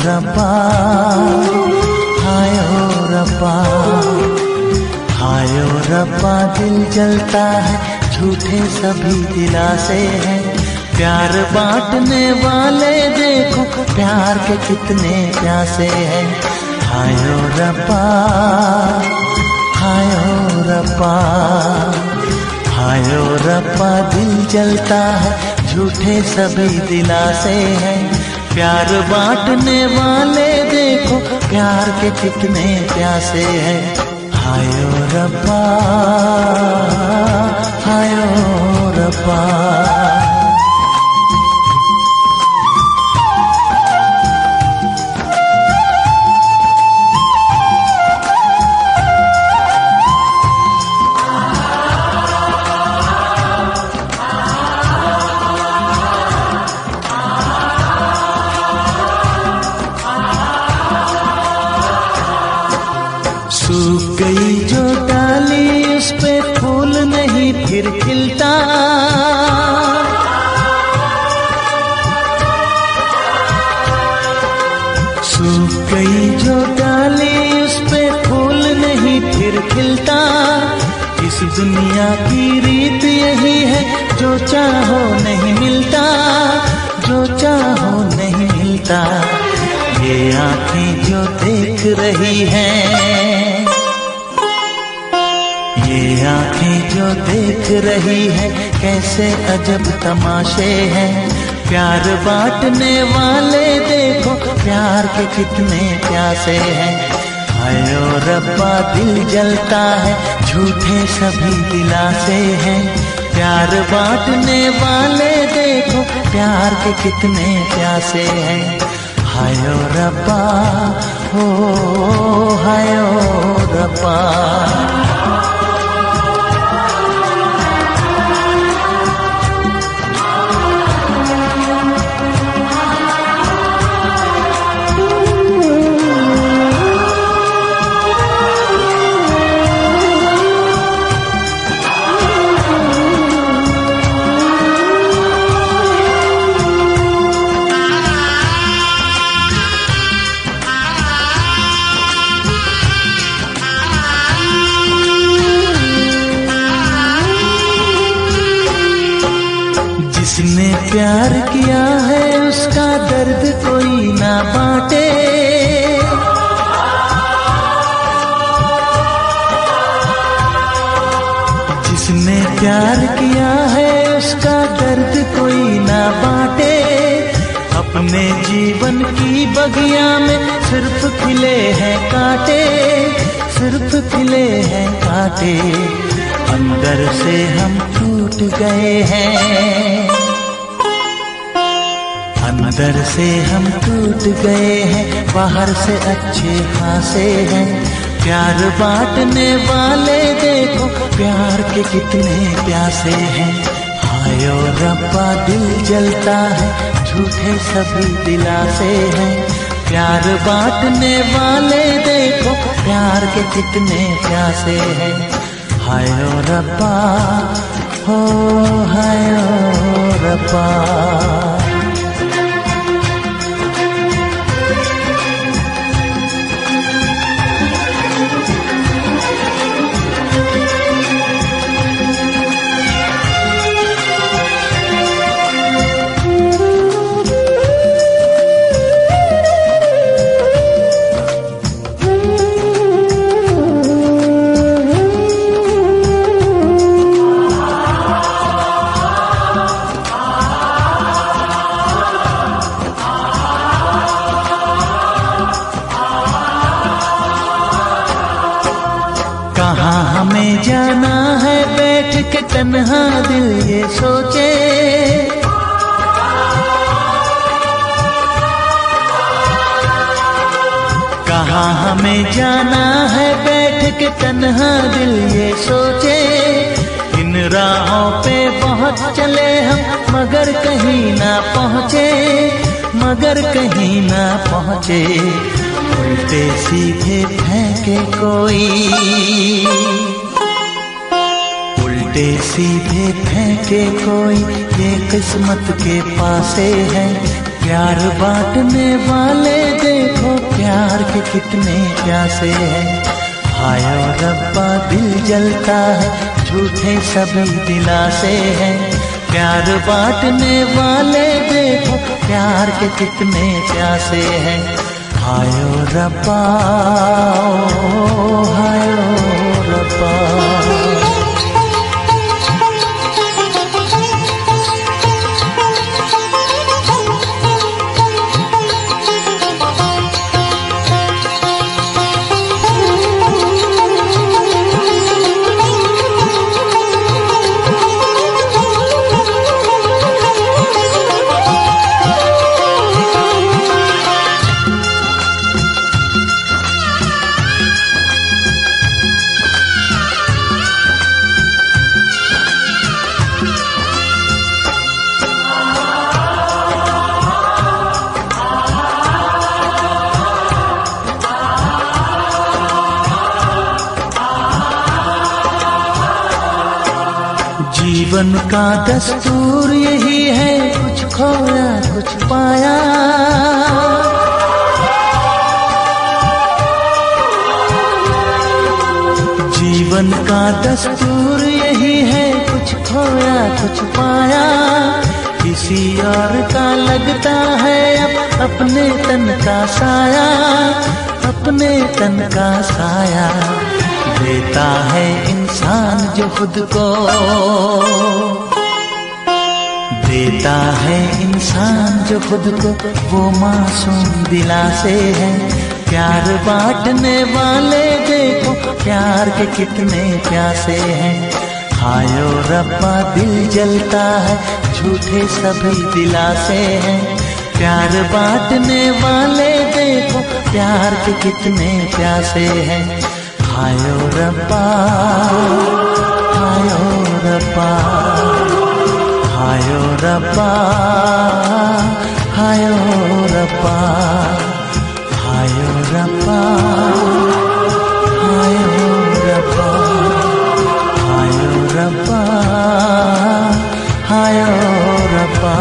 रब्बा, हायो रब्बा, हायो रब्बा। दिल जलता है, झूठे सभी दिलासे हैं। प्यार बांटने वाले देखो, प्यार के कितने प्यासे हैं। हायो रब्बा, हायो रब्बा, हायो रब्बा। दिल जलता है, झूठे सभी दिलासे हैं। प्यार बांटने वाले देखो, प्यार के कितने प्यासे हैं। हायो रब्बा, हायो रब्बा। सूख गई जो डाली, उस पे फूल नहीं फिर खिलता। सूख गई जो डाली, उस पे फूल नहीं फिर खिलता। इस दुनिया की रीत यही है, जो चाहो नहीं मिलता, जो चाहो नहीं मिलता। ये आँखें जो देख रही हैं, ये आँखें जो देख रही है, कैसे अजब तमाशे हैं। प्यार बांटने वाले देखो, प्यार के कितने प्यासे हैं। हायो रब्बा, दिल जलता है, झूठे सभी दिलासे हैं। प्यार बांटने वाले देखो, प्यार के कितने प्यासे हैं। हायो रब्बा, हो हायो रब्बा। जिसने प्यार किया है, उसका दर्द कोई ना बांटे। जिसने प्यार किया है, उसका दर्द कोई ना बांटे। अपने जीवन की बगिया में सिर्फ खिले हैं कांटे, सिर्फ खिले हैं कांटे। अंदर से हम टूट गए हैं, अंदर से हम टूट गए हैं। बाहर से अच्छे खासे हैं। प्यार बांटने वाले देखो, प्यार के कितने प्यासे हैं। हायो रब्बा, दिल जलता है, झूठे सभी दिलासे हैं। प्यार बांटने वाले देखो, प्यार के कितने प्यासे हैं। हायो रब्बा, हो हायो रब्बा। कहाँ हमें जाना है, बैठ के तन्हा दिल ये सोचे। कहाँ हमें जाना है, बैठ के तन्हा दिल ये सोचे। इन राहों पे बहुत चले हम, मगर कहीं ना पहुँचे, मगर कहीं ना पहुँचे। उल्टे सीधे फेंके कोई, उल्टे सीधे फेंके कोई, ये किस्मत के पासे है। प्यार बांटने वाले देखो प्यार के कितने प्यासे हैं। हाय ओ रब्बा दिल जलता है झूठे सभी दिलासे हैं। प्यार बांटने वाले देखो प्यार के कितने प्यासे हैं। हाय ओ रब्बा, हाय ओ रब्बा। जीवन का दस्तूर यही है, कुछ खोया कुछ पाया। जीवन का दस्तूर यही है, कुछ खोया कुछ पाया। किसी और का लगता है अब अपने तन का साया, अपने तन का साया। देता है इंसान जो खुद को, देता है इंसान जो खुद को, वो मासूम दिलासे है। प्यार बांटने वाले देखो प्यार के कितने प्यासे हैं। हाय ओ रब्बा दिल जलता है झूठे सभी दिलासे हैं। प्यार बांटने वाले देखो प्यार के कितने प्यासे हैं। हाय ओ रब्बा, हाय ओ रब्बा, हाय ओ रब्बा, हाय ओ रब्बा, हाय ओ रब्बा, हाय ओ रब्बा, हाय ओ रब्बा, हाय ओ रब्बा।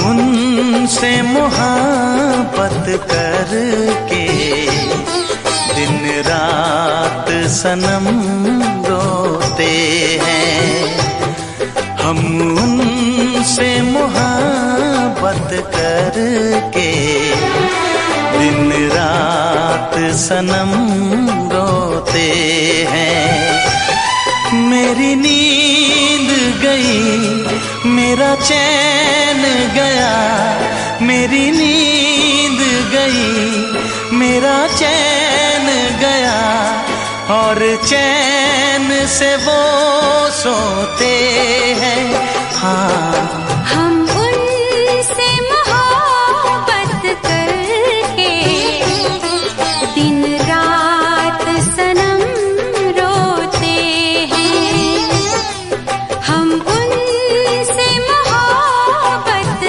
उनसे मोहब्बत करके दिन रात सनम रोते हैं। हम उनसे मोहब्बत करके दिन रात सनम रोते हैं। मेरी नींद गई मेरा चैन गया, मेरी नींद गई मेरा चैन गया, और चैन से वो सोते हैं। हाँ हम उनसे मोहब्बत करके दिन रात सनम रोते हैं। हम उनसे मोहब्बत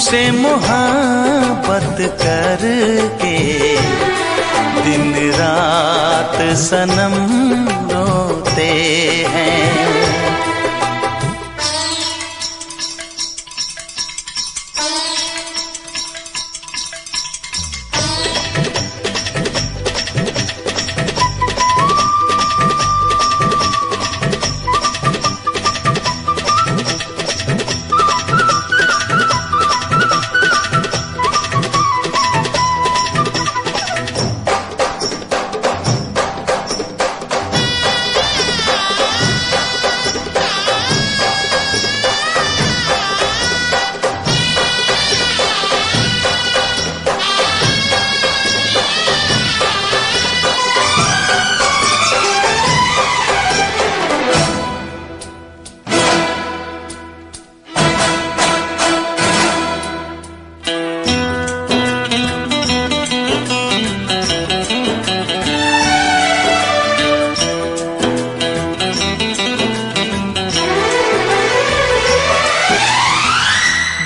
तुमसे मोहब्बत करके दिन रात सनम रोते हैं।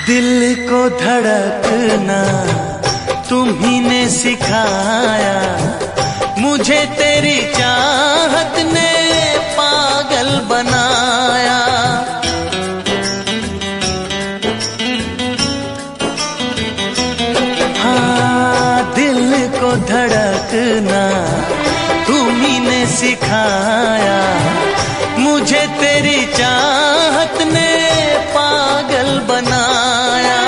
दिल को धड़कना तुम्ही ने सिखाया, मुझे तेरी चाहत ने पागल बनाया। हाँ, दिल को धड़कना तुम्ही ने सिखाया, मुझे तेरी चाहत ने पागल बनाया।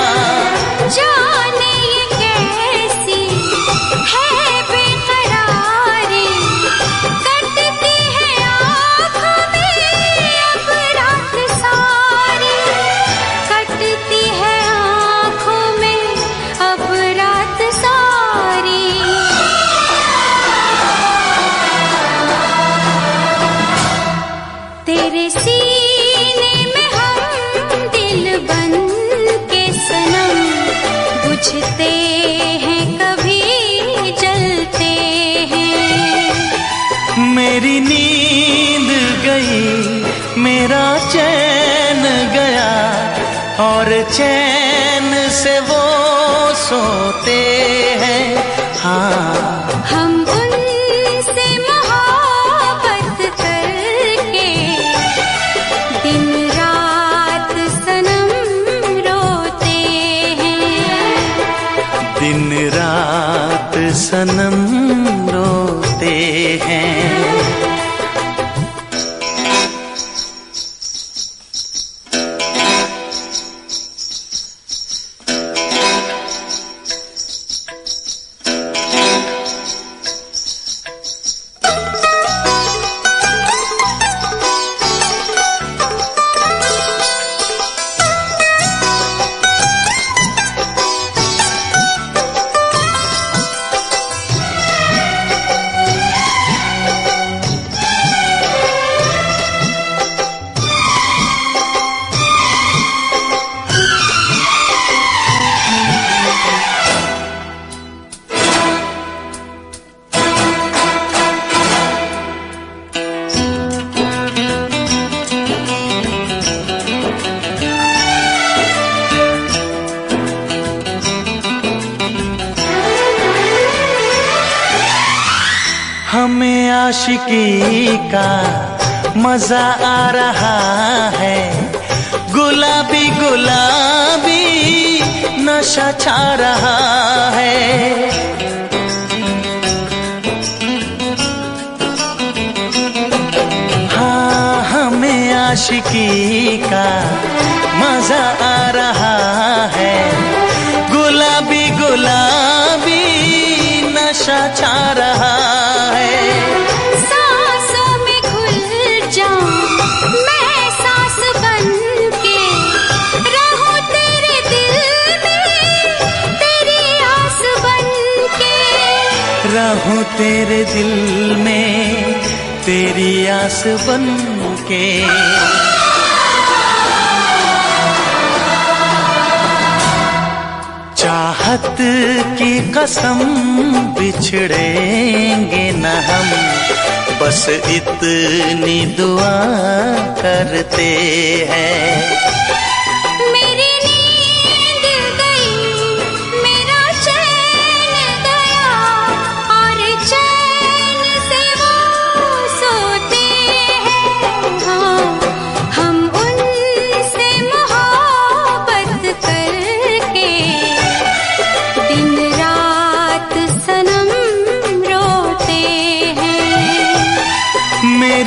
जाने ये कैसी है बेकरारी, कटती है आँखों में अब रात सारी, कटती है आँखों में अब रात सारी। तेरे सीने में हम दिल बन के सनम, बुझते हैं कभी जलते हैं। मेरी नींद गई, मेरा चैन गया, और चैन से वो सोते हैं। हाँ, हम उनसे मोहब्बत करके दिन रात सनम रोते हैं। दिन रात सनम रोते हैं। हमें आशिकी का मजा आ रहा है, गुलाबी गुलाबी नशा छा रहा है। हाँ, हमें आशिकी का मजा आ रहा है, गुलाबी गुलाबी नशा छा रहा है। सांसों में घुल जाऊं मैं सांस बन के, रहूं तेरे दिल में तेरी आस बन के, रहूं तेरे दिल में तेरी आस बन के। चाहत की कसम बिछड़ेंगे न हम, बस इतनी दुआ करते हैं। मेरी नींद गई,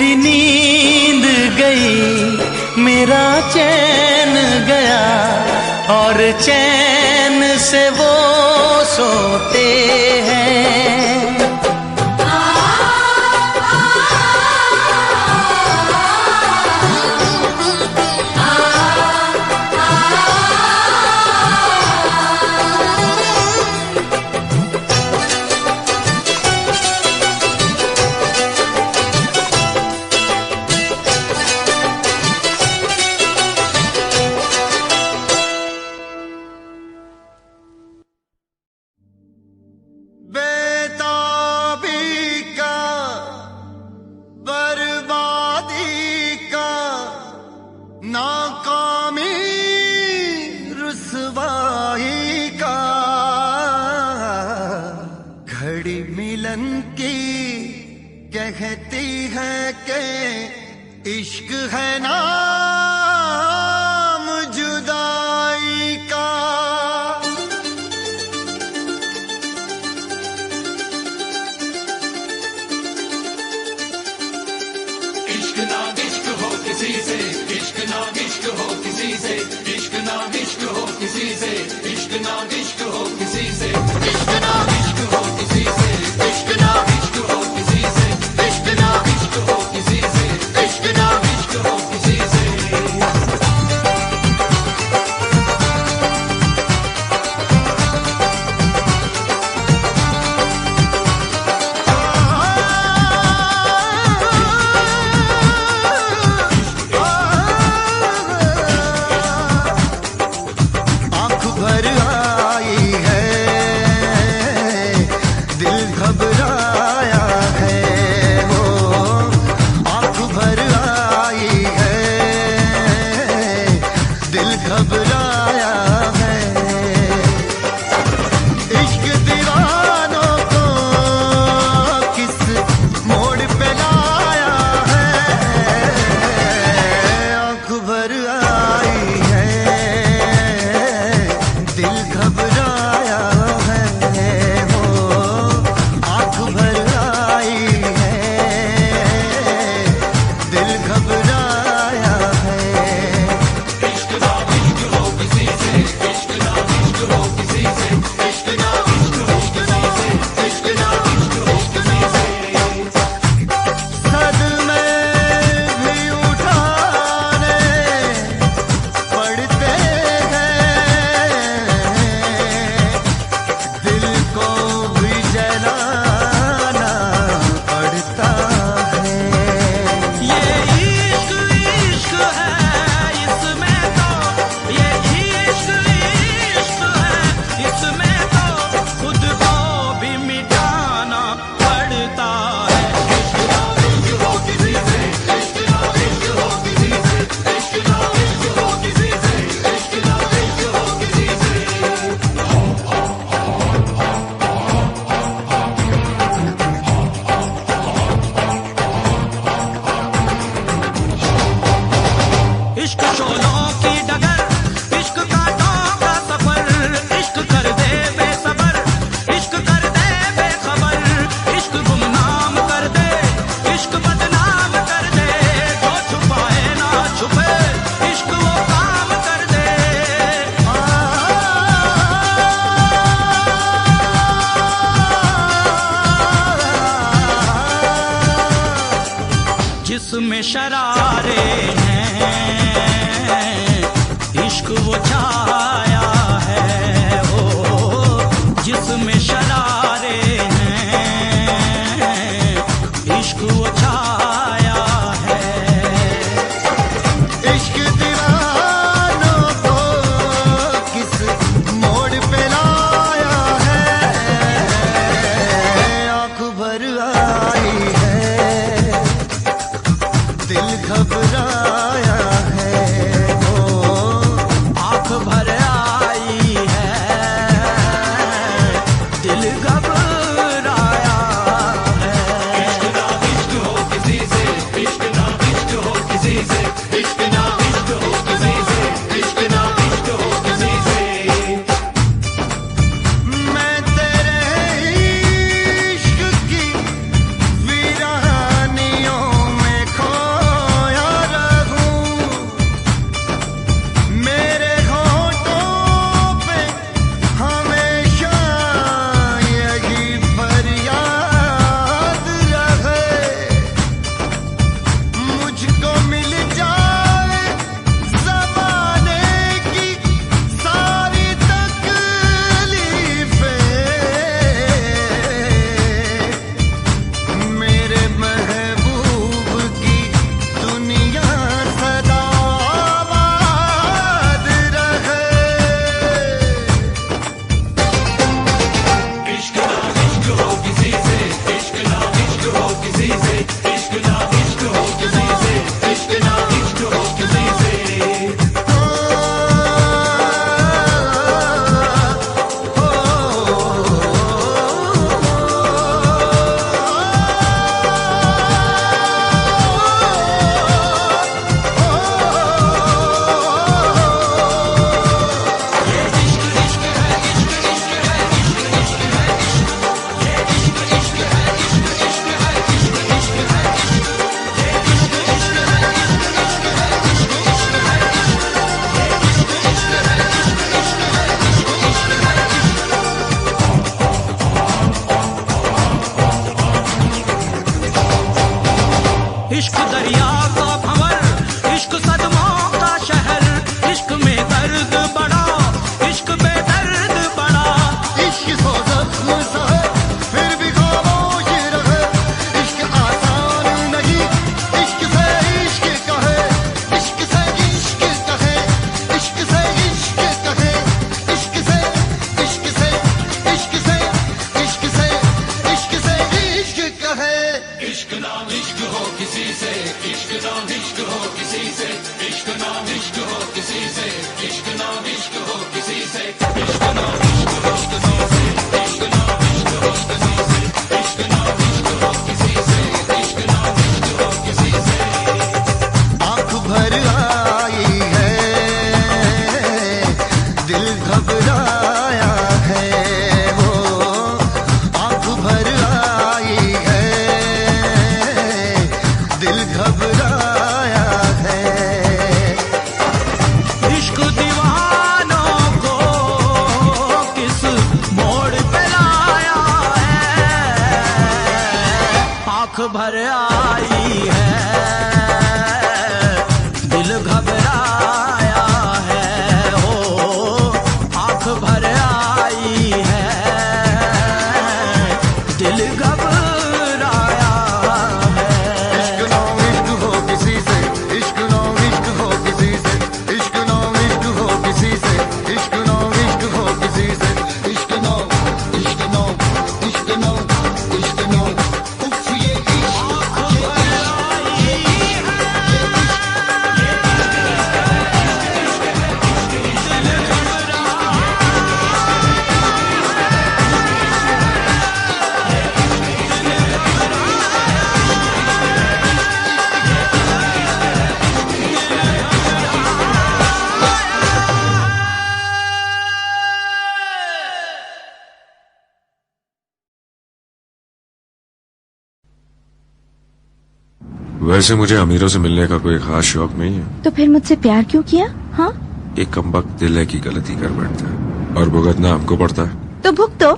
मेरी नींद गई, मेरा चैन गया, और चैन से वो सोते हैं। नाकामी रुसवाई का घड़ी मिलन की कहती है कि इश्क है नाम जुदाई का। इश्क ना इश्क हो किसी से, इश्क ना इश्क हो किसी से, इश्क ना इश्क हो किसी से, इश्क ना इश्क हो किसी से, इश्क ना इश्क हो किसी से, इश्क ना इश्क हो किसी से, इश्क ना इश्क हो किसी से, इश्क ना इश्क हो किसी से। इश्क हो किसी से, इश्क ना इश्क हो किसी से, इश्क ना इश्क हो किसी से, इश्क ना इश्क हो किसी से, इश्क ना इश्क हो किसी से, इश्क ना इश्क हो किसी से। आँख भर आई है, दिल घबराया है, वो आँख भर आई है, दिल घबराया है। इश्क दीवानों को किस मोड़ पे लाया है, आँख भर आई है, दिल घबराया है, हो आँख भर आई है, दिल घबराया है। इश्क ना इश्क हो किसी से, इश्क ना इश्क हो किसी से, इश्क ना इश्क हो किसी से, इश्क ना इश्क हो किसी से, इश्क ना इश्क ना इश्क ना इश्क ना उफ ये वैसे मुझे अमीरों से मिलने का कोई खास शौक नहीं है। तो फिर मुझसे प्यार क्यों किया? हाँ, एक कमबख्त दिल है की गलती कर बैठता है और भुगतना हमको पड़ता है। तो भुगतो।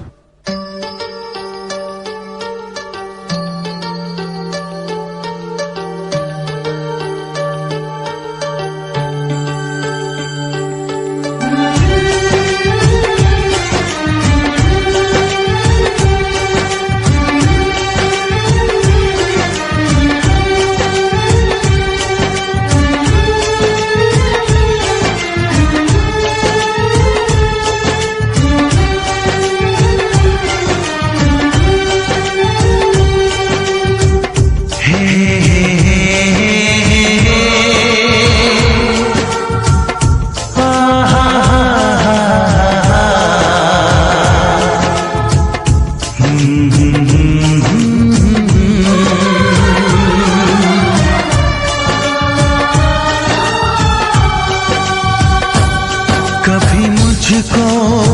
कभी मुझको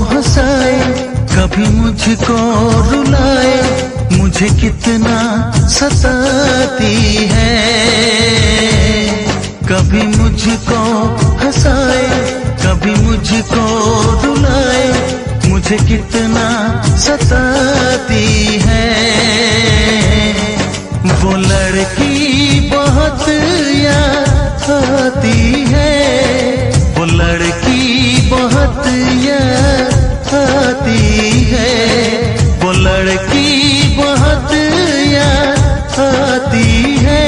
हंसाए, कभी मुझको रुलाए, मुझे कितना सताती है। कभी मुझको हंसाए, कभी मुझको रुलाए, मुझे कितना सताती है। वो लड़की बहुत याद आती है, वो लड़की बहुत याद आती है, वो लड़की बहुत याद आती है,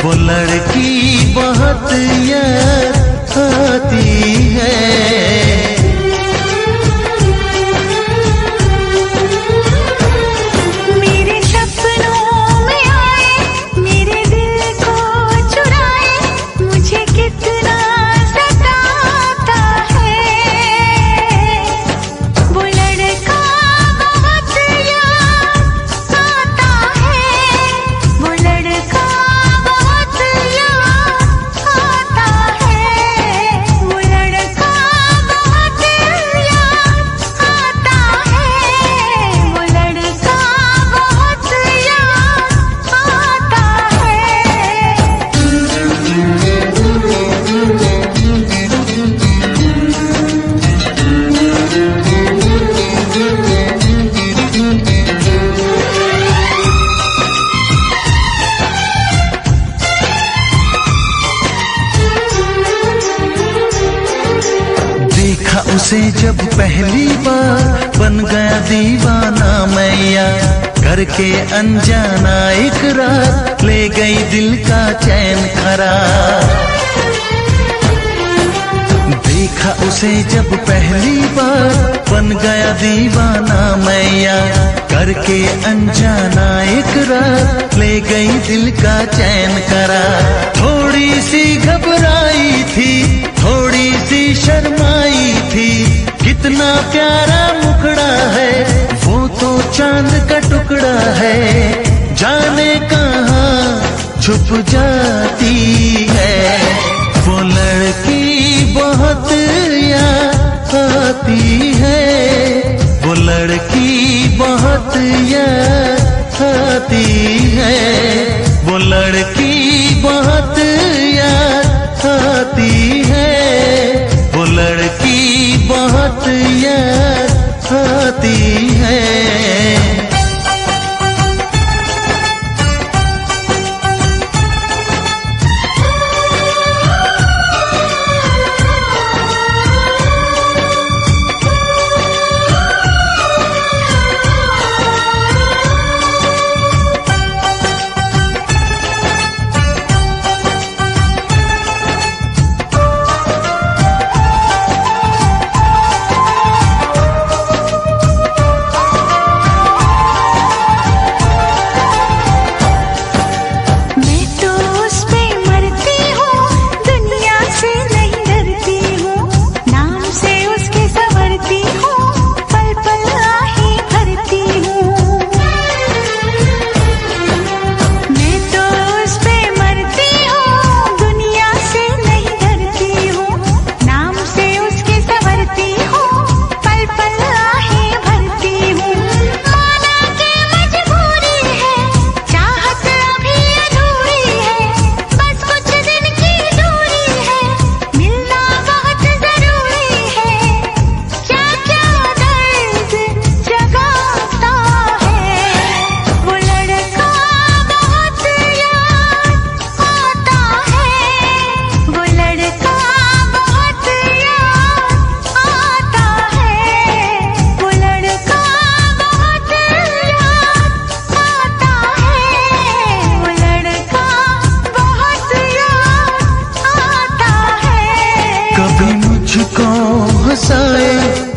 वो लड़की बहुत याद आती है। मेरे सपनों में आए, मेरे दिल को चुराए, मुझे कितना सताता है। वो लड़का बहुत याद आता है, वो लड़का बहुत याद आता है, वो लड़का बहुत याद आता है, वो लड़का बहुत याद आता देखा उसे जब पहली बार, बन गया दीवाना मैया, करके अनजाना इकरार, ले गई दिल का चैन करार। देखा उसे जब पहली बार, बन गया दीवाना मैया, करके अनजाना इकरार ले गई दिल का चैन करार। थोड़ी सी घबराई थी, थोड़ी सी शर्माई थी, कितना प्यारा मुखड़ा है, वो तो चांद का टुकड़ा है, जाने कहाँ छुप जाती है। वो लड़की बहुत याद आती है, वो लड़की बहुत याद आती है, वो लड़की बहुत याद आती है, वो लड़की बहुत याद आती है।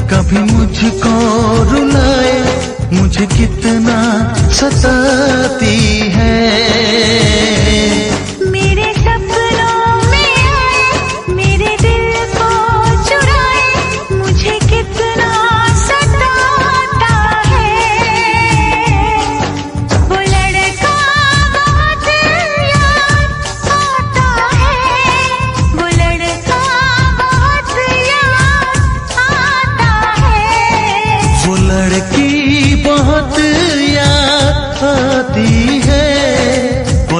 कभी मुझको रुलाए, मुझे कितना सताती है। मेरे सपनों में आए, मेरे दिल को चुराए, मुझे कितना सताता है। वो लड़का बहुत याद आता है, वो लड़का बहुत याद आता है। वो लड़की बहुत याद आती है, वो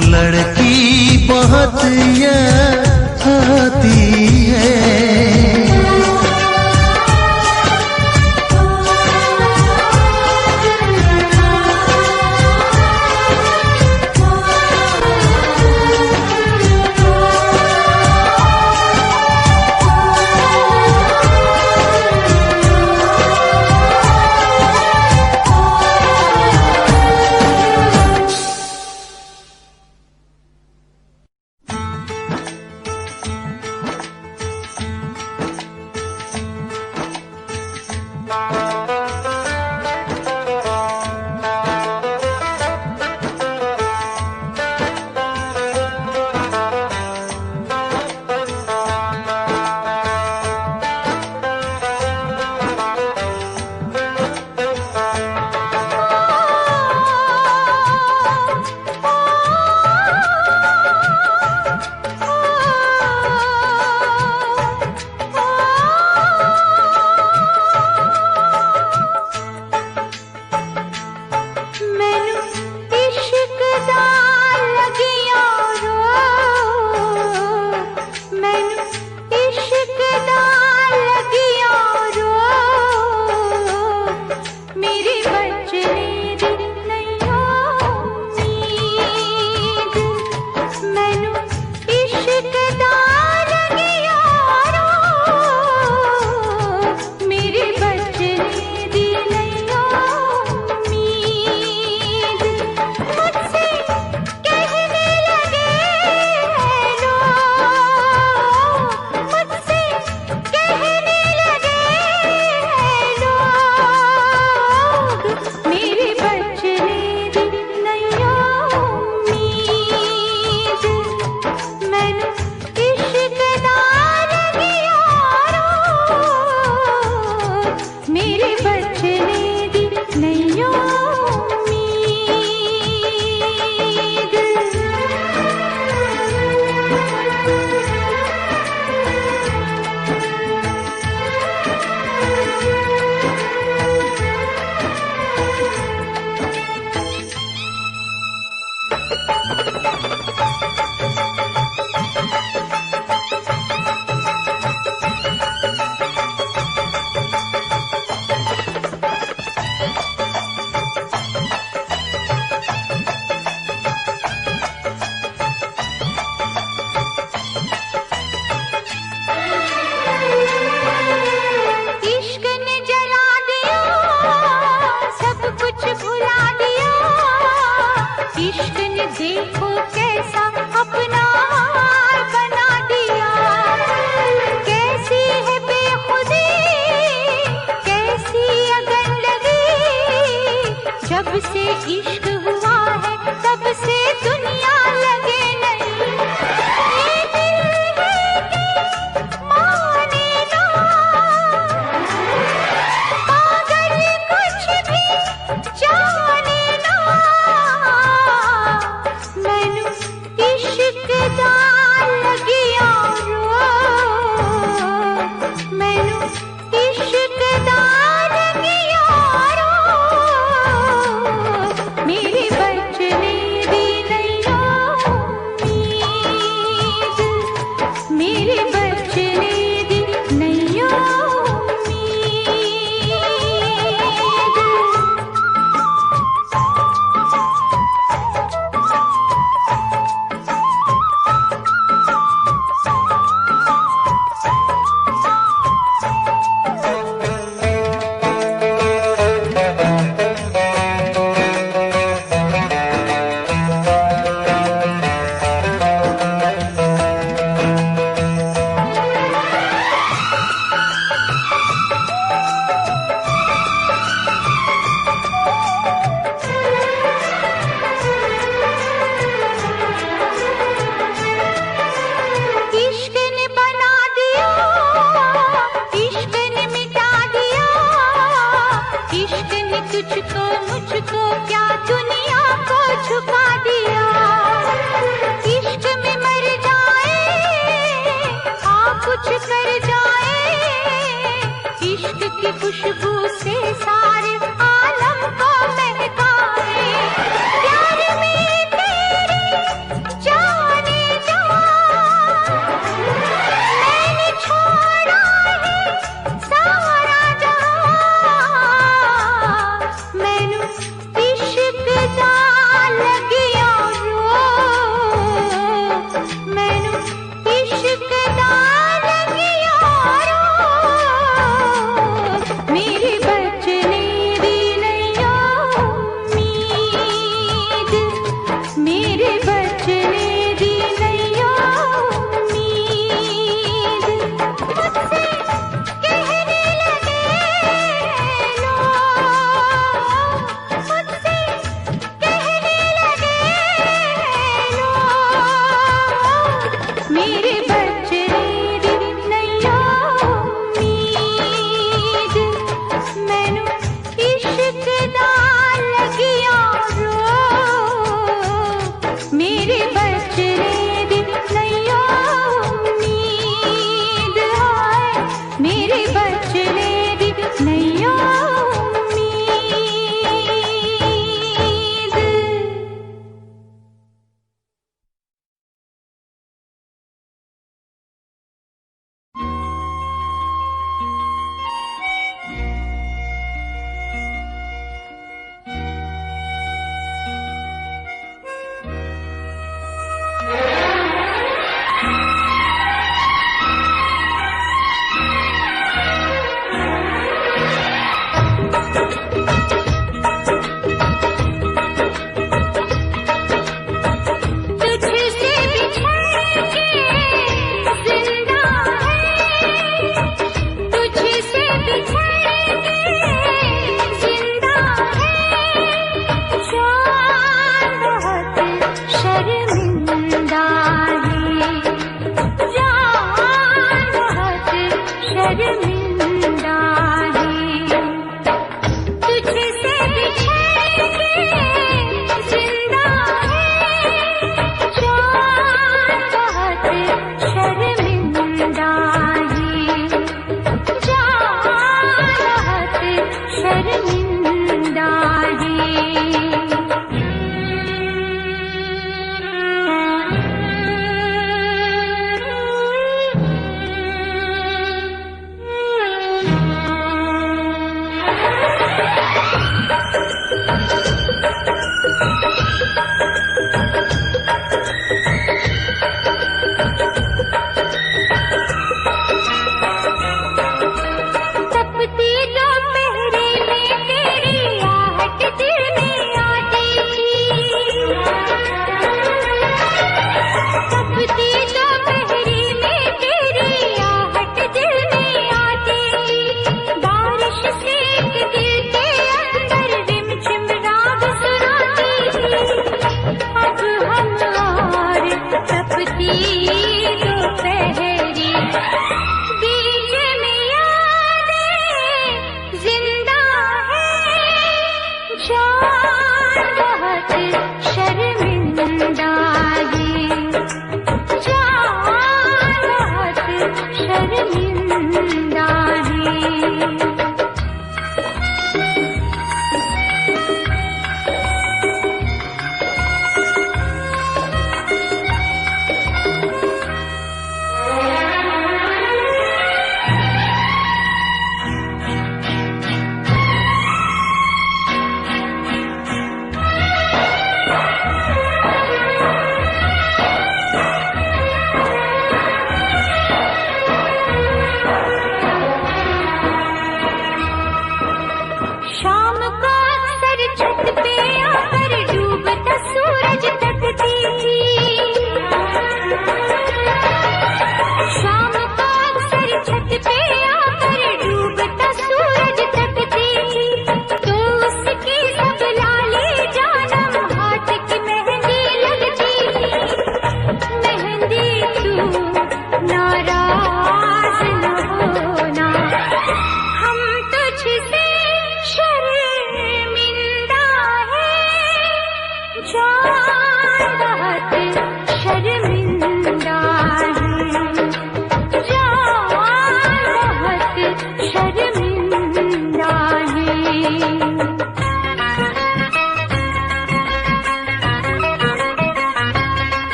जब से इश्क हुआ है तब से दुनिया लगे नहीं। ये दिल है कि माने ना, पागल कुछ भी जाने ना। मैनू इश्क दा लगिया रो, मैनू इश्क दा लगिया रो। मेरे बचने दी नैया उम्मीद, मेरे बचने दी नैया उम्मीद। इश्क ने बना दिया, इश्क ने मिटा दिया, इश्क ने तुझको मुझको क्या दुनिया को झुका दिया। इश्क में मर जाए आ कुछ कर जाए, इश्क की खुशबू से सारे आलम को महकाए। प्यार में तेरे जाने जा, मैंने छोड़ा है सारा जहां। मैनू इश्क दा लगिया रो, मैनू इश्क दा लगिया रो। मेरे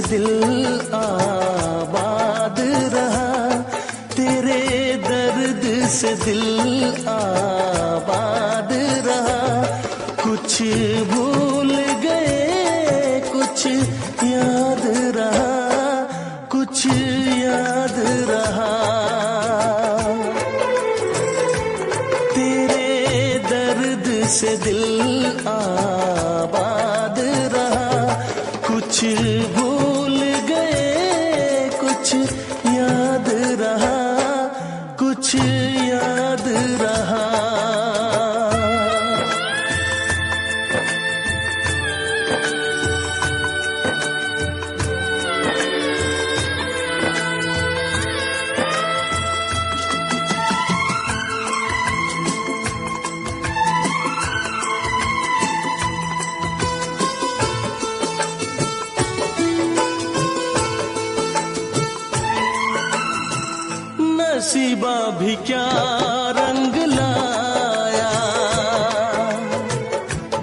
दिल आबाद रहा, तेरे दर्द से दिल आबाद रहा। कुछ भूल गए कुछ याद रहा, कुछ याद रहा। तेरे दर्द से दिल आबाद रहा, कुछ भूल गए कुछ याद रहा, कुछ याद रहा। नसीबा भी क्या रंग लाया,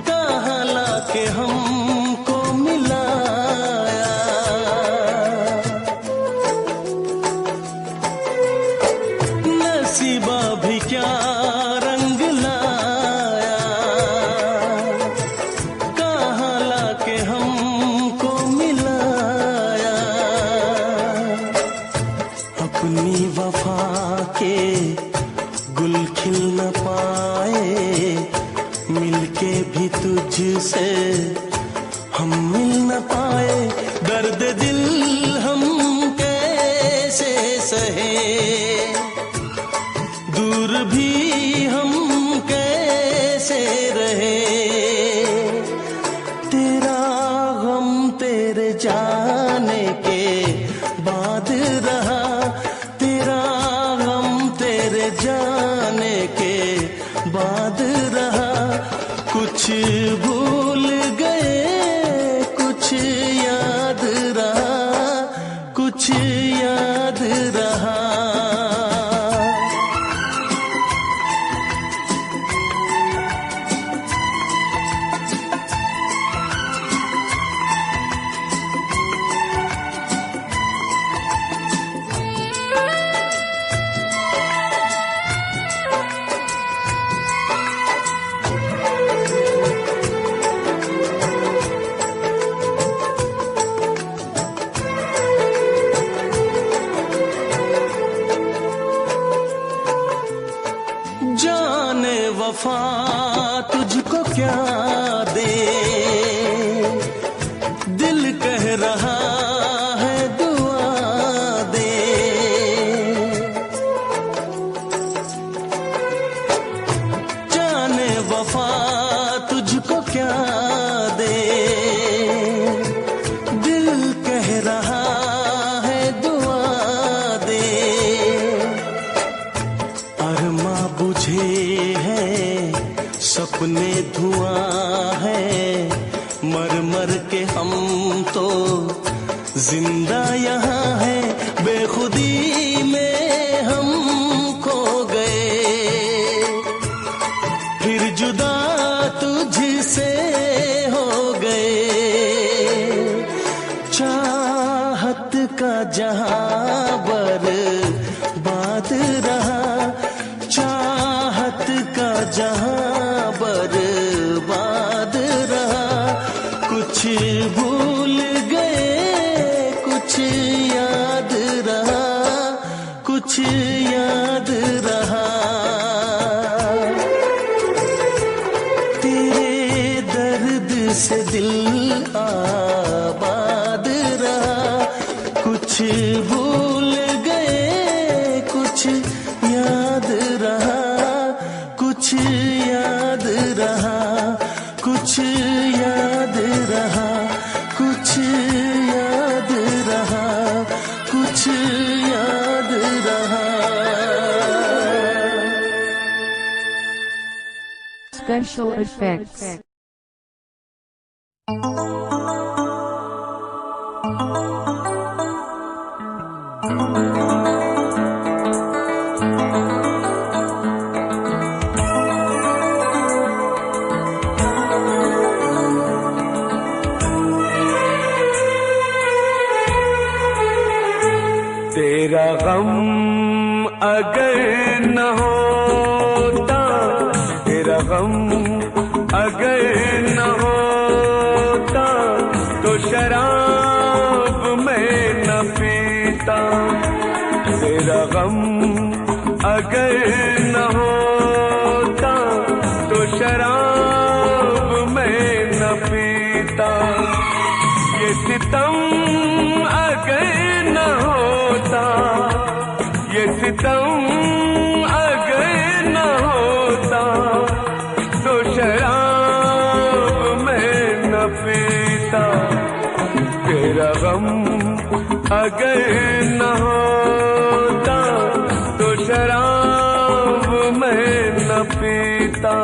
कहाँ लाके हमको मिलाया। नसीबा भी क्या रंग लाया, कहाँ लाके हमको मिलाया। अपनी वफा के गुल खिल न पाए, मिलके भी तुझसे हम मिल न पाए। दर्द दिल हम कैसे सहे, दूर भी हम कैसे रहे। तेरा गम तेरे जाने के बाद रहा, तेरा गम तेरे जाने के बाद रहा। कुछ भूल गए कुछ याद रहा, कुछ याद रहा। जाने वफा तुझको क्या दे, दिल कह रहा है दुआ दे। जाने वफा तुझको क्या दे, दिल कह रहा है दुआ दे। अरमा बुझे हैं सपने धुआं है, मर मर के हम तो जिंदा यहाँ है। बेखुदी में हम खो गए, फिर जुदा तुझसे हो गए। चाहत का जहां बर्बाद रहा, चाहत का जहां बर्बाद रहा। कुछ भूल गए कुछ याद रहा, कुछ याद रहा। तेरे दर्द से दिल आबाद रहा, कुछ भूल गए कुछ याद रहा, कुछ याद रहा, कुछ याद रहा, कुछ याद रहा, कुछ याद रहा। Special effects. तेरा गम अगर न होता, तेरा गम अगर न होता, तो शराब मैं न पीता। तेरा गम अगर न होता, तो शराब मैं न पीता। ये सितम अगर न होता, ये सितम अगर न होता, तो शराब मैं न पीता। तेरा गम अगर न होता, तो शराब मैं न पीता।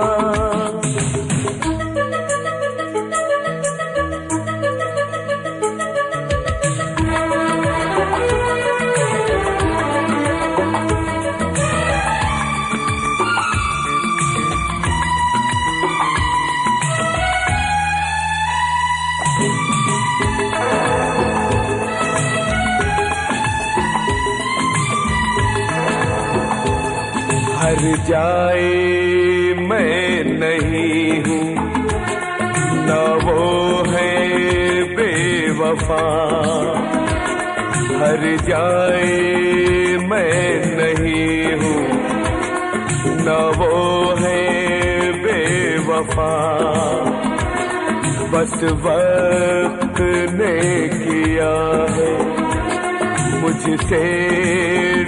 हर जाए मैं नहीं हूँ, न वो है बेवफा। हर जाए मैं नहीं हूँ, न वो है बेवफा। बस वक्त ने किया है मुझसे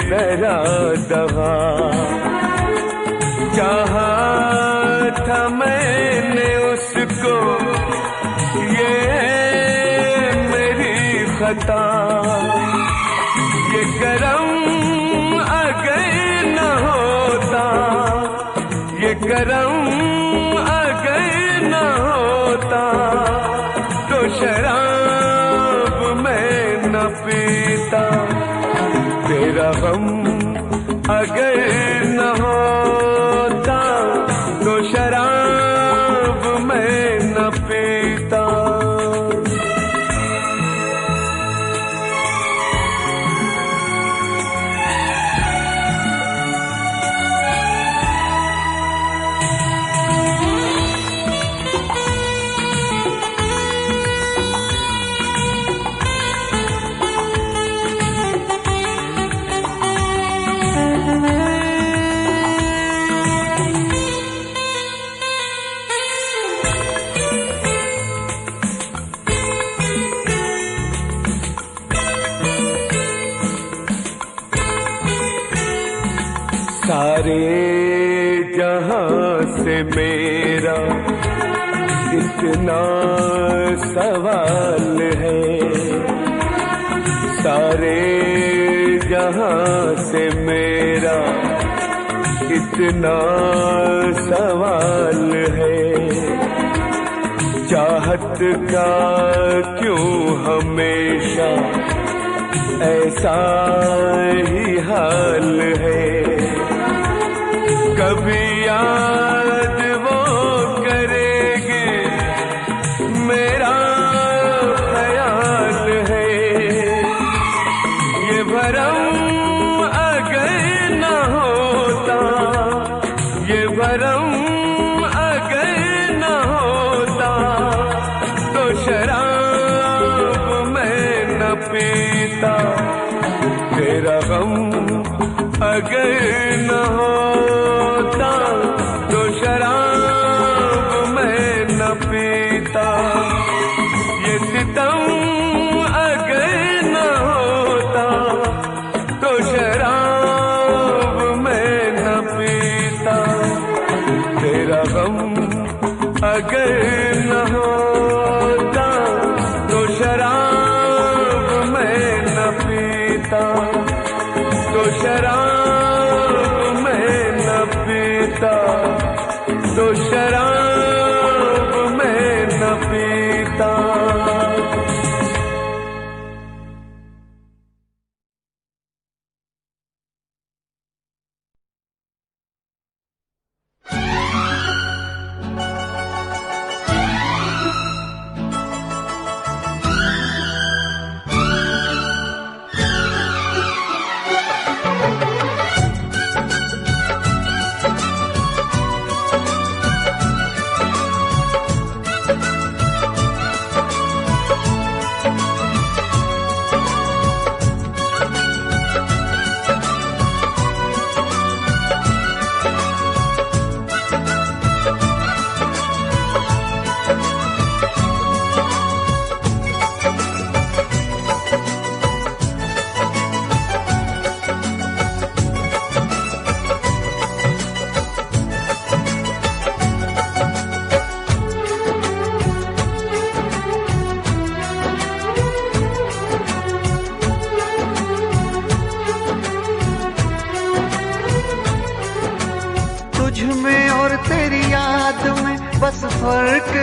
डरा दगा। चाहा था मैंने उसको, ये मेरी खता। ये करम अगर न होता, ये करम अगर न होता, तो शराब मैं न पीता। तेरा गम अगर न होता, तो शराब मैं न पीता। सारे जहां से मेरा इतना सवाल है। सारे जहां से मेरा इतना सवाल है। चाहत का क्यों हमेशा ऐसा ही हाल है। कभी याद वो करेंगे मेरा ख्याल है। ये भरम अगर न होता, ये भरम अगर न होता, तो शराब मैं न पीता। तेरा गम अगर न होता, तो शराब मैं न पीता। ये सितम अगर न होता, तो शराब मैं न पीता। तेरा गम अगर न होता, तो शराब मैं न पीता। तो शराब मैं न पीता, तो शराब मैं न पीता।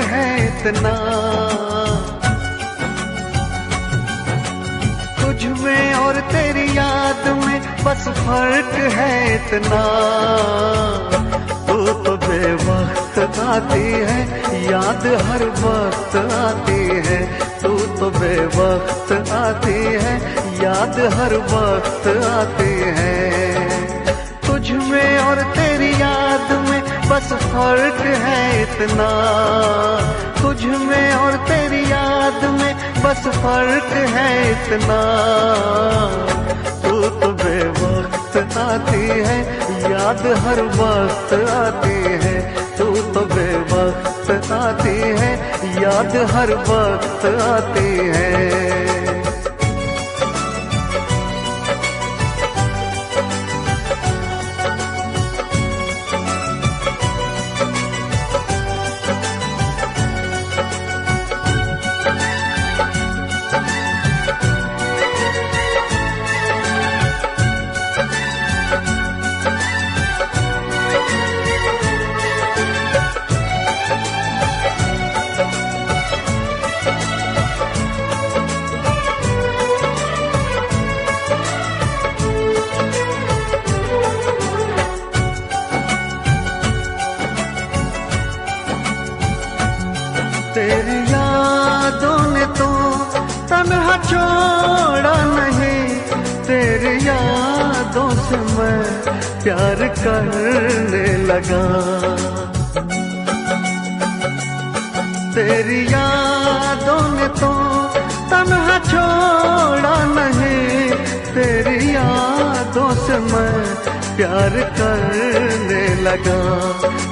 है इतना, तुझ में और तेरी याद में बस फर्क है इतना। तू तो बेवक्त आती है, याद हर वक्त आती है। तू तो बेवक्त आती है, याद हर वक्त आती है। तुझ में और तेरी याद में बस फर्क है इतना, तुझ में और तेरी याद में बस फर्क है इतना। तू तो बेवक्त आती है, याद हर वक्त आती है। तू तो बेवक्त आती है, याद हर वक्त आती है। तेरी यादों ने तो तन्हा छोड़ा नहीं, तेरी यादों से मैं प्यार करने लगा। तेरी यादों ने तो तन्हा छोड़ा नहीं, तेरी यादों से मैं प्यार करने लगा।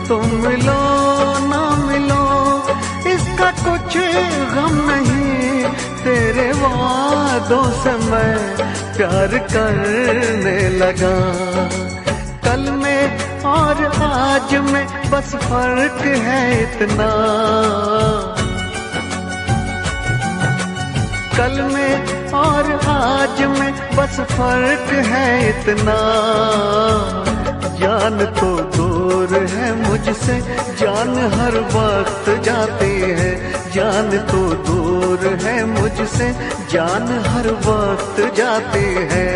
तुम मिलो ना मिलो इसका कुछ गम नहीं, तेरे वादों से मैं प्यार करने लगा। कल में और आज में बस फर्क है इतना, कल में और आज में बस फर्क है इतना। जान तो दूर है मुझसे, जान हर वक्त जाती है। जान तो दूर है मुझसे, जान हर वक्त जाती है।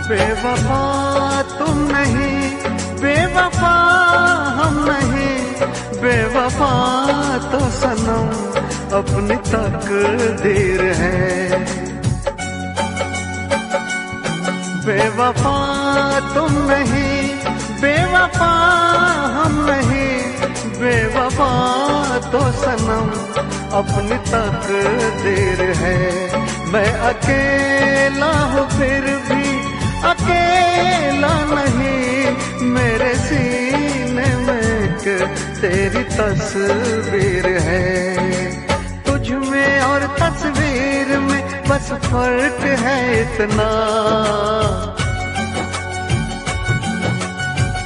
बेवफा तुम नहीं, बेवफा हम नहीं, बेवफा तो सनम अपनी तकदीर है। बेवफा तुम नहीं, बेवफा हम नहीं, बेवफा तो सनम अपनी तकदीर है। मैं अकेला हूँ फिर भी अकेला नहीं, मेरे सीने में एक तेरी तस्वीर है। तुझ में और तस्वीर में बस फर्क है इतना,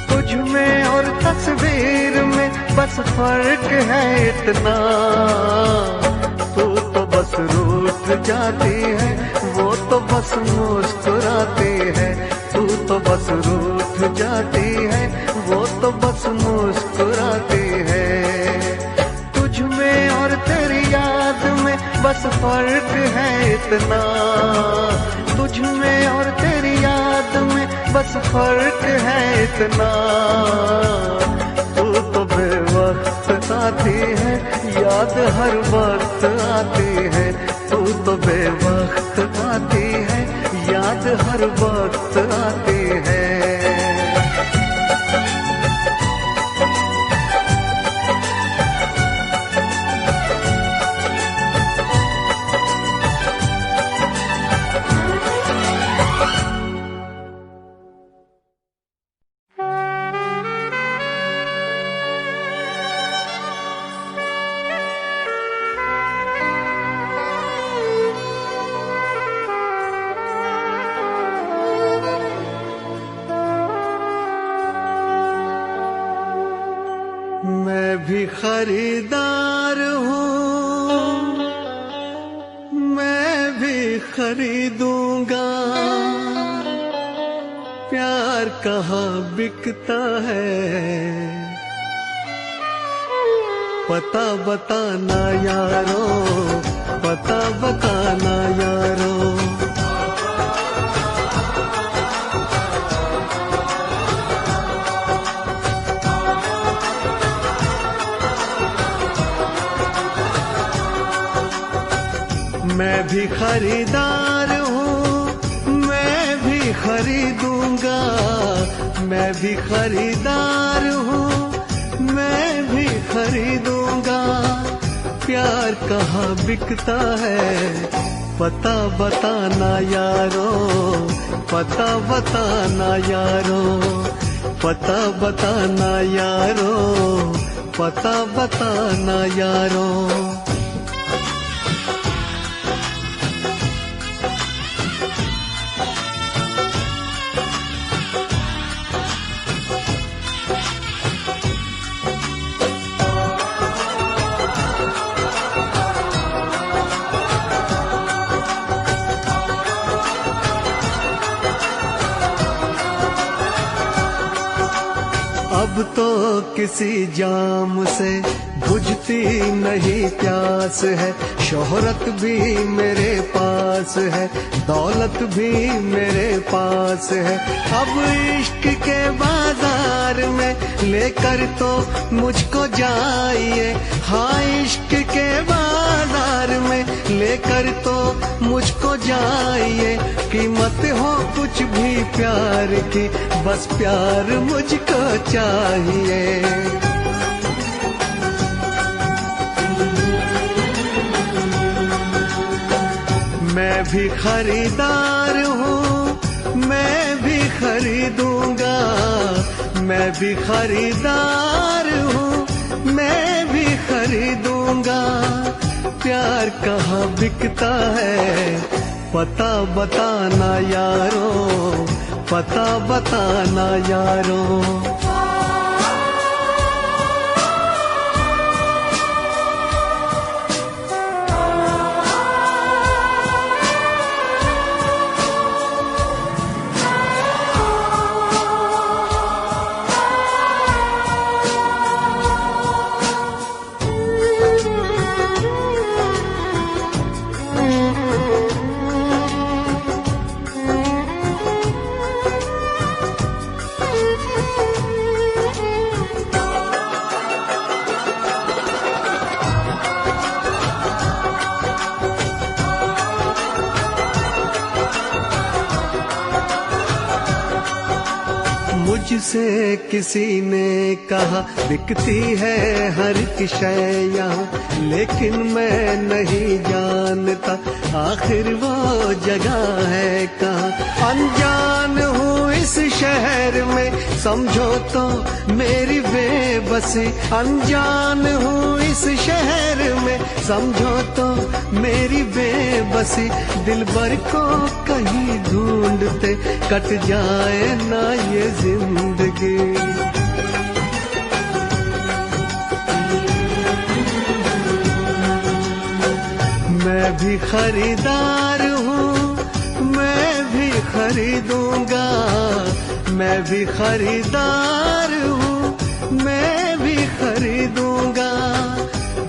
तुझ में और तस्वीर में बस फर्क है इतना। तू तो बस रूठ जाती है, वो तो बस मुस्कुराती है। तू तो बस रूठ जाती है, वो तो बस मुस्कुराती है। तुझ में और तेरी याद में बस फर्क है इतना, तुझ में और तेरी याद में बस फर्क है इतना। तू तो बेवक्त आती है, याद हर वक्त आती है। तू तो बेवक्त आती है, याद हर वक्त आती है। भी खरीदार हूँ, मैं भी खरीदूंगा। प्यार कहाँ बिकता है, पता बताना यारो, पता बताना यारो। मैं भी खरीदार हूँ, मैं भी खरीदूंगा। मैं भी खरीदार हूँ, मैं भी खरीदूंगा। प्यार कहाँ बिकता है, पता बताना यारो, पता बताना यारो, पता बताना यारो, पता बताना यारो। अब तो किसी जाम से बुझती नहीं प्यास है। शोहरत भी मेरे पास है, दौलत भी मेरे पास है। अब इश्क के बाजार में लेकर तो मुझको जाइए। हाँ, इश्क के बाजार में लेकर तो मुझको जाइए। कीमत हो कुछ भी प्यार की, बस प्यार मुझको चाहिए। मैं भी खरीदार हूँ, मैं भी खरीदूंगा। मैं भी खरीदार हूँ, मैं भी खरीदूंगा। प्यार कहाँ बिकता है, पता बताना यारो, पता बताना यारो। मुझसे किसी ने कहा बिकती है हर एक शय यहाँ, लेकिन मैं नहीं जानता आखिर वो जगह है कहाँ। अनजान हूँ इस शहर में, समझो तो मेरी बेबसी। अनजान हूँ इस शहर में, समझो तो मेरी बेबसी। दिलबर को कहीं ढूंढते कट जाए ना ये जिंदगी। मैं भी खरीदार हूँ, मैं भी खरीदूंगा। मैं भी खरीदार हूँ, मैं भी खरीदूंगा।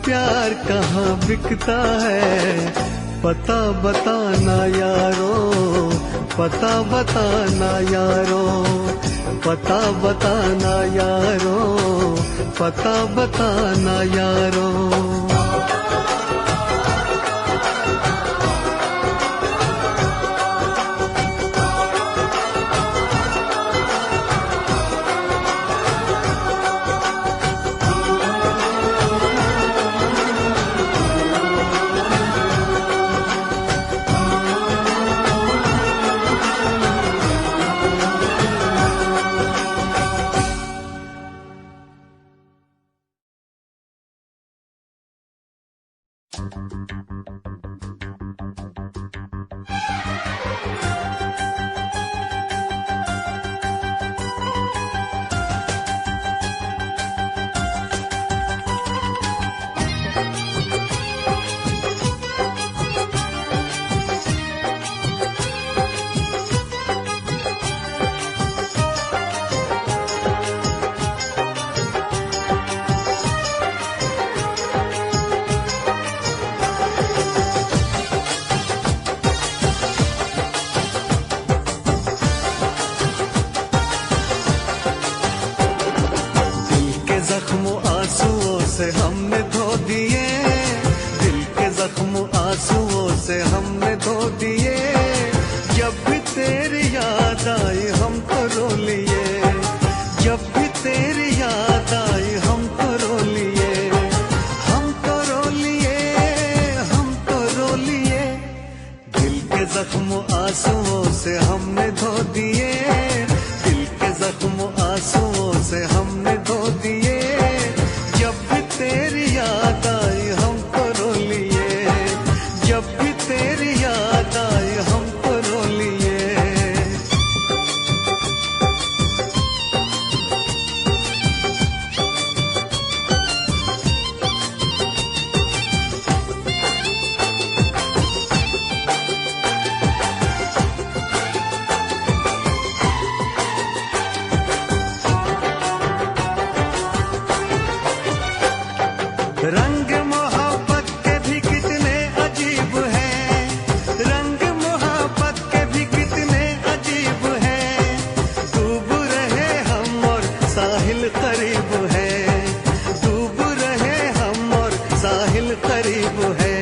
प्यार कहाँ बिकता है, पता बताना यारो, पता बताना यारो, पता बताना यारो, पता बताना यारो। आंसुओं से हमने धो दिए, दिल के जख्म आंसुओं से हमने धो दिए। जब भी तेरी याद आई हम तो रो लिए, जब भी तेरी याद आई हम तो रो लिए, हम तो रो लिए, हम तो रो लिए। दिल के जख्म आंसुओं से हमने धो दिए, दिल के जख्म आंसुओं से हमने धो दिए। जब भी तेरी याद आई हम तो रो लिए, जब भी तेरी याद आई हम तो रो लिए। रंग मोहब्बत के भी कितने अजीब हैं, रंग मोहब्बत के भी कितने अजीब हैं। डूब रहे हम और साहिल करीब है, डूब रहे हम और साहिल करीब है।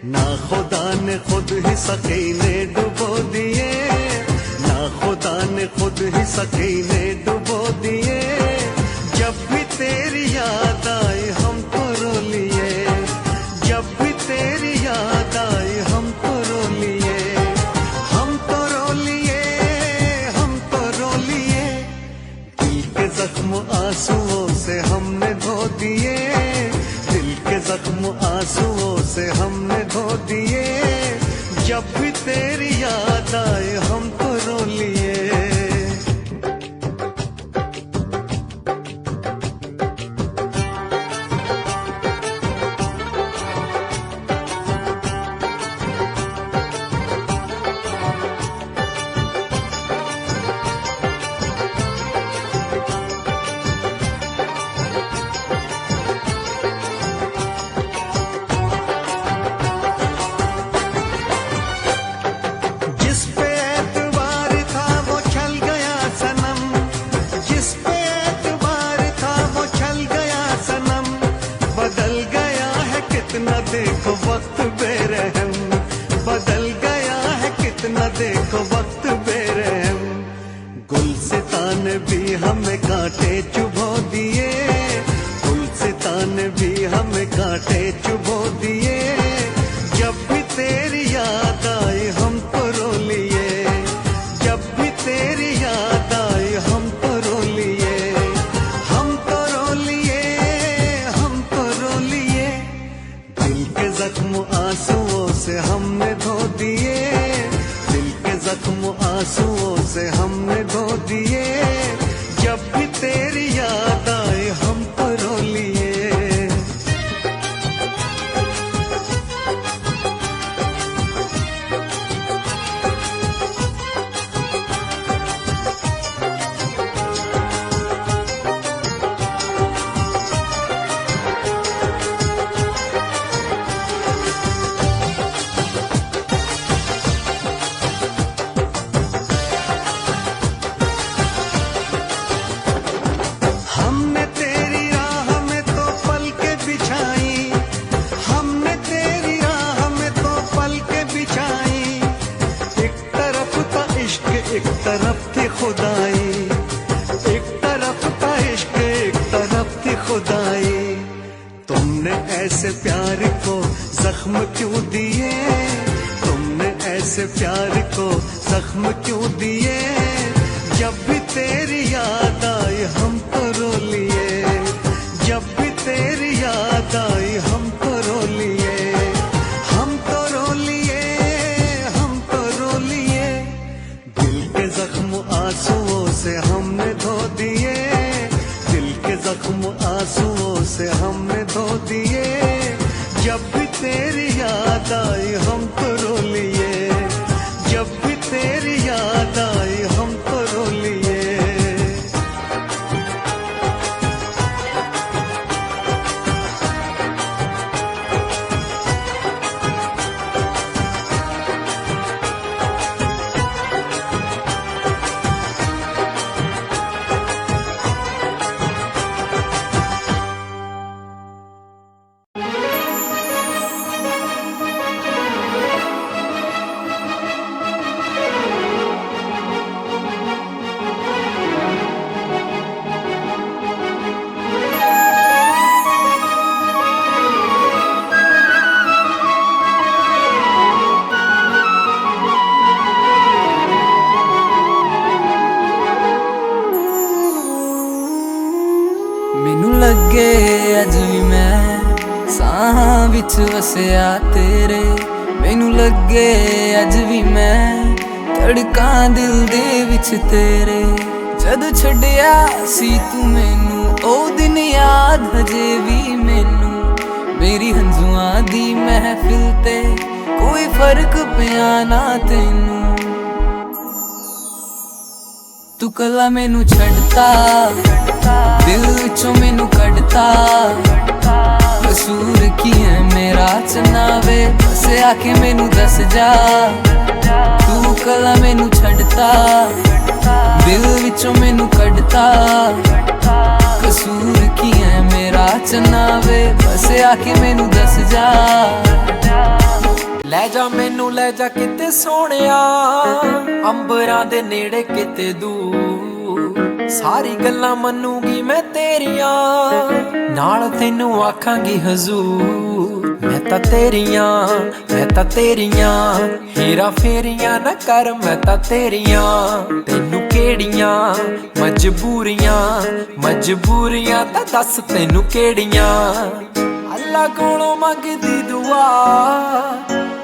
ना खुदा ने खुद ही सकीने डुबो दिए, ना खुदा ने खुद ही सकीने डुबो दिए। जब भी तेरी याद आई हम तो रो लिए, जब भी तेरी याद आई हम तो रो लिए, हम तो रो लिए, हम तो रो लिए। दिल के जख्म आंसुओं से हमने धो दिए, दिल के जख्म आंसुओं से हमने धो दिए। जब भी तेरी याद आई हम तो रो लिए। जिस पे एतबार था वो छल गया सनम, जिस पे एतबार था वो छल गया सनम। बदल गया है कितना देखो वक्त बेरहम, बदल गया है कितना देखो वक्त बेरहम। गुलसिता ने भी हमें कांटे चुभो दिए, गुलसिता ने भी हमें कांटे चुभो दिए। जब भी तेरी याद आई हम तो रो लिए, जब भी तेरी याद आई हम तो रो लिए, हम तो रो लिए, हम तो रो लिए। दिल के जख्म आंसुओं से हमने धो दिए, दिल के जख्म आंसुओं से हमने धो दिए। जब भी तेरी याद आई हम तो रो लिए। हमने तेरी राह में तो पलकें बिछाई, हमने तेरी राह में तो पलकें बिछाई। एक तरफ था इश्क एक तरफ थी खुदाई, एक तरफ था इश्क एक तरफ थी खुदाई। तुमने ऐसे प्यार को जख्म क्यों दिए, तुमने ऐसे प्यार को जख्म क्यों दिए। जब भी तेरी याद आई हम तो रो लिए, जब भी तेरी याद आई हम तो रो लिए, हम तो रो लिए, हम तो रो लिए। दिल के जख्म आंसुओं से हमने धो दिए, दिल के जख्म आंसुओं से हमने धो दिए। जब भी तेरी याद आई हम तो रो लिए, जब भी तेरी याद आई हम तो रो लिए। ਸਾਹਾਂ ਵਿੱਚ ਵਸਿਆ ਤੇਰੇ ਮੈਨੂੰ ਲੱਗੇ ਅੱਜ ਵੀ ਮੈਂ ਧੜਕਾਂ ਦਿਲ ਦੇ ਵਿੱਚ ਤੇਰੇ ਜਦ ਛੱਡਿਆ ਸੀ ਤੂੰ ਮੈਨੂੰ ਉਹ ਦਿਨ ਯਾਦ ਹਜੇ ਵੀ ਮੈਨੂੰ ਮੇਰੀ ਹੰਝੂਆਂ ਦੀ ਮਹਿਫਿਲ ਤੇ ਕੋਈ ਫਰਕ ਪਿਆ ਨਾ ਤੈਨੂੰ ਤੂੰ ਕੱਲਾ ਮੈਨੂੰ ਛੱਡਤਾ ਦਿਲ ਵਿੱਚੋਂ ਮੈਨੂੰ ਕੱਢਤਾ ਕਸੂਰ ਕੀ ਹੈ ਮੇਰਾ ਚਨਾਵੇ ਬਸ ਆ ਕੇ ਮੈਨੂੰ ਦੱਸ ਜਾ ਤੂੰ ਕੱਲਾ ਮੈਨੂੰ ਛੱਡਤਾ ਦਿਲ ਵਿੱਚੋਂ ਮੈਨੂੰ ਕੱਢਤਾ ਕਸੂਰ ਕੀ ਹੈ ਮੇਰਾ ਚਨਾਵੇ ਬਸ ਆ ਕੇ ਮੈਨੂੰ ਦੱਸ ਜਾ ਲੈ ਜਾ ਮੈਨੂੰ ਲੈ ਜਾ ਕਿਤੇ ਸੋਹਣਿਆ ਅੰਬਰਾਂ ਦੇ ਨੇੜੇ ਕਿਤੇ ਦੂਰ ਸਾਰੀ ਗੱਲਾਂ ਮੰਨੂਗੀ ਮੈਂ ਤੇਰੀਆਂ ਨਾਲ ਤੈਨੂੰ ਆਖਾਂਗੀ ਹਜ਼ੂਰ ਮੈਂ ਤਾਂ ਤੇਰੀਆਂ ਹੀਰਾ ਫੇਰੀਆਂ ਨਾ ਕਰ ਮੈਂ ਤਾਂ ਤੇਰੀਆਂ ਤੈਨੂੰ ਕਿਹੜੀਆਂ ਮਜਬੂਰੀਆਂ ਤਾਂ ਦੱਸ ਤੈਨੂੰ ਕਿਹੜੀਆਂ ਅੱਲਾ ਕੋਲੋਂ ਮੰਗਦੀ ਦੁਆ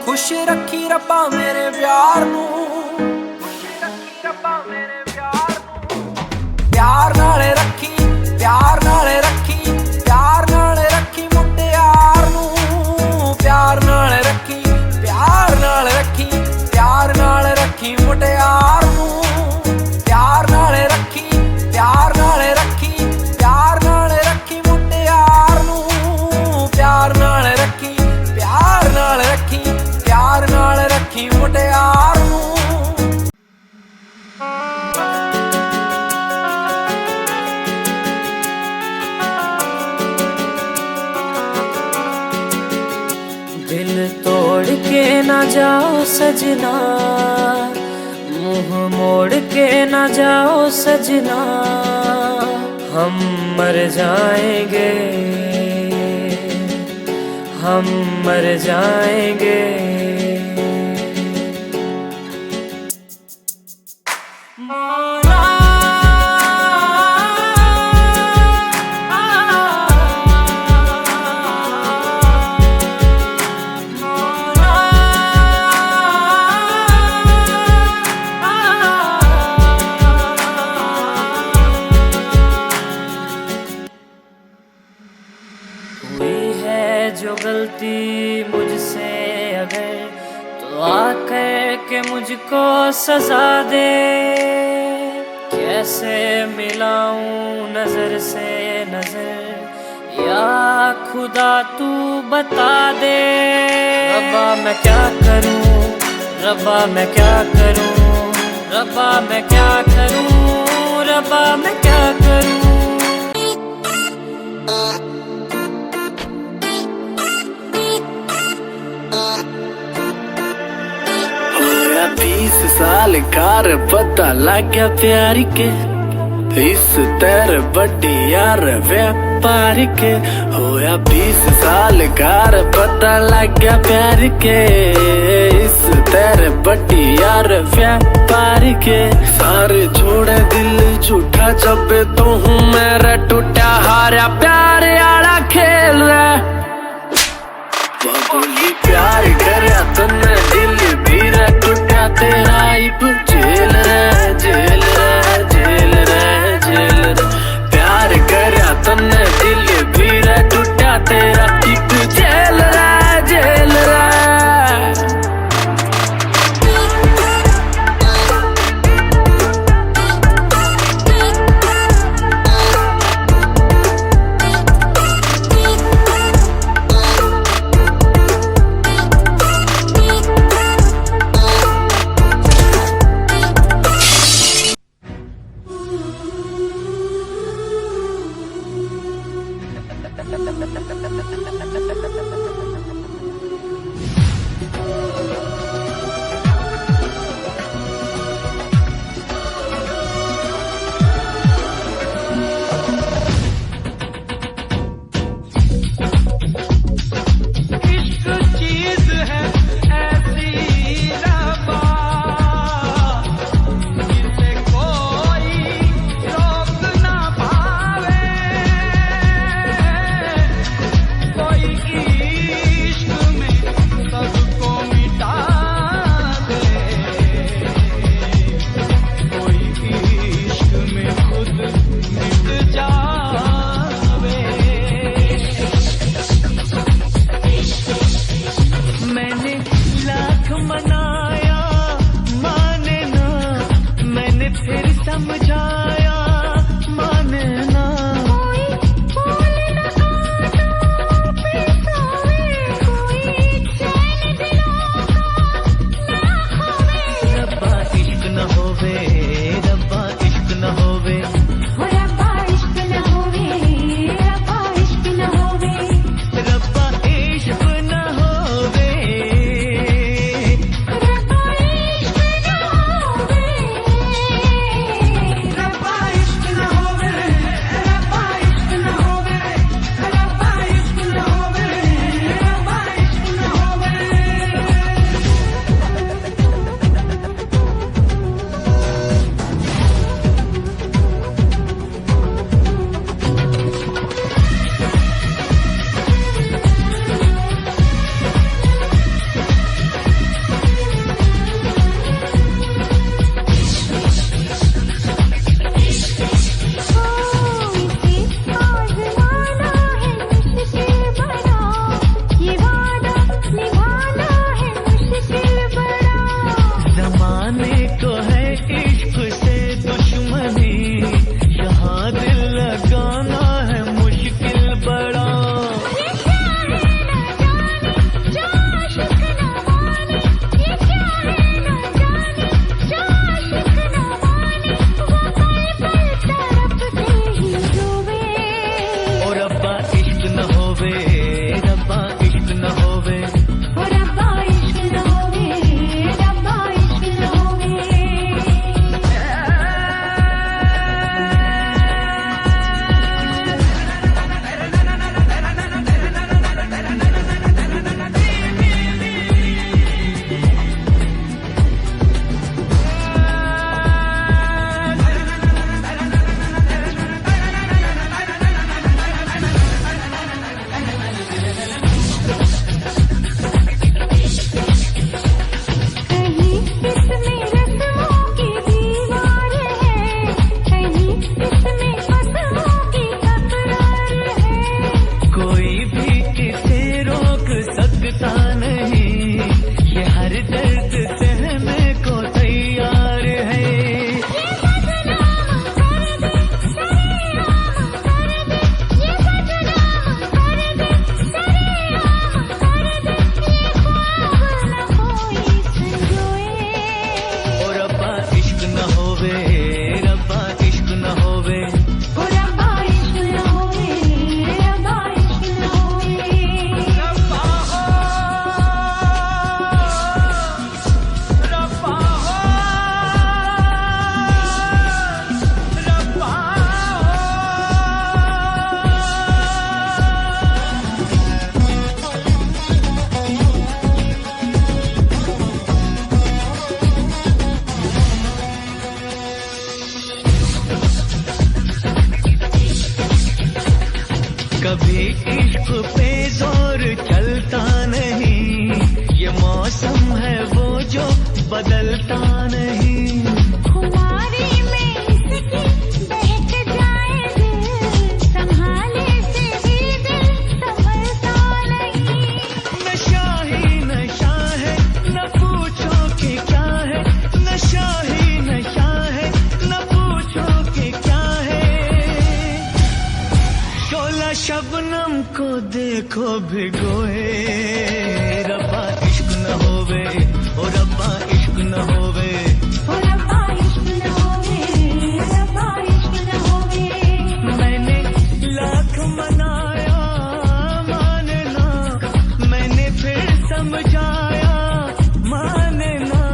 ਖੁਸ਼ ਰੱਖੀ ਰੱਬਾ ਮੇਰੇ ਪਿਆਰ ਨੂੰ ਪਿਆਰ ਨਾਲ ਰੱਖੀ ਮੁਟਿਆਰ ਨੂੰ ਪਿਆਰ ਨਾਲ ਰੱਖੀ ਮੁਟਿਆਰ ਨੂੰ ਪਿਆਰ ਨਾਲ ਰੱਖੀ ਮੁਟਿਆਰ ਨੂੰ ਪਿਆਰ ਨਾਲ ਰੱਖੀ ਮੁਟਿਆਰ ਨੂੰ दिल तोड़ के ना जाओ सजना मुंह मोड़ के ना जाओ सजना हम मर जाएंगे जो गलती मुझसे अगर तो आकर के मुझको सजा दे कैसे मिलाऊं नजर से नजर या खुदा तू बता दे रब्बा मैं क्या करूं रब्बा मैं क्या करूं रब्बा मैं क्या करूं रब्बा मैं क्या करूं साल कार पता लग गया प्यार के इस तेरे बड़ी यार व्यापार के होया 20 साल कार पता लग गया प्यार के इस तेरे बड़ी यार व्यापार के सारे छोड़े दिल झूठा जब तो हूँ मेरा टूटा हारा प्यार आला खेल रहा बोली प्यार कर तन्ने दिल भी टूटा तेरा इब जेल प्यार कर तन्ने दिल भी टूटा तेरा इब जेल कोई भिगोए रब्बा इश्क न होवे ओ रब्बा इश्क न होवे ओ रब्बा इश्क न होवे रब्बा इश्क न होवे मैंने लाख मनाया माने ना मैंने फिर समझाया माने ना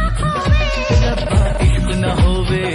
रब्बा इश्क न होवे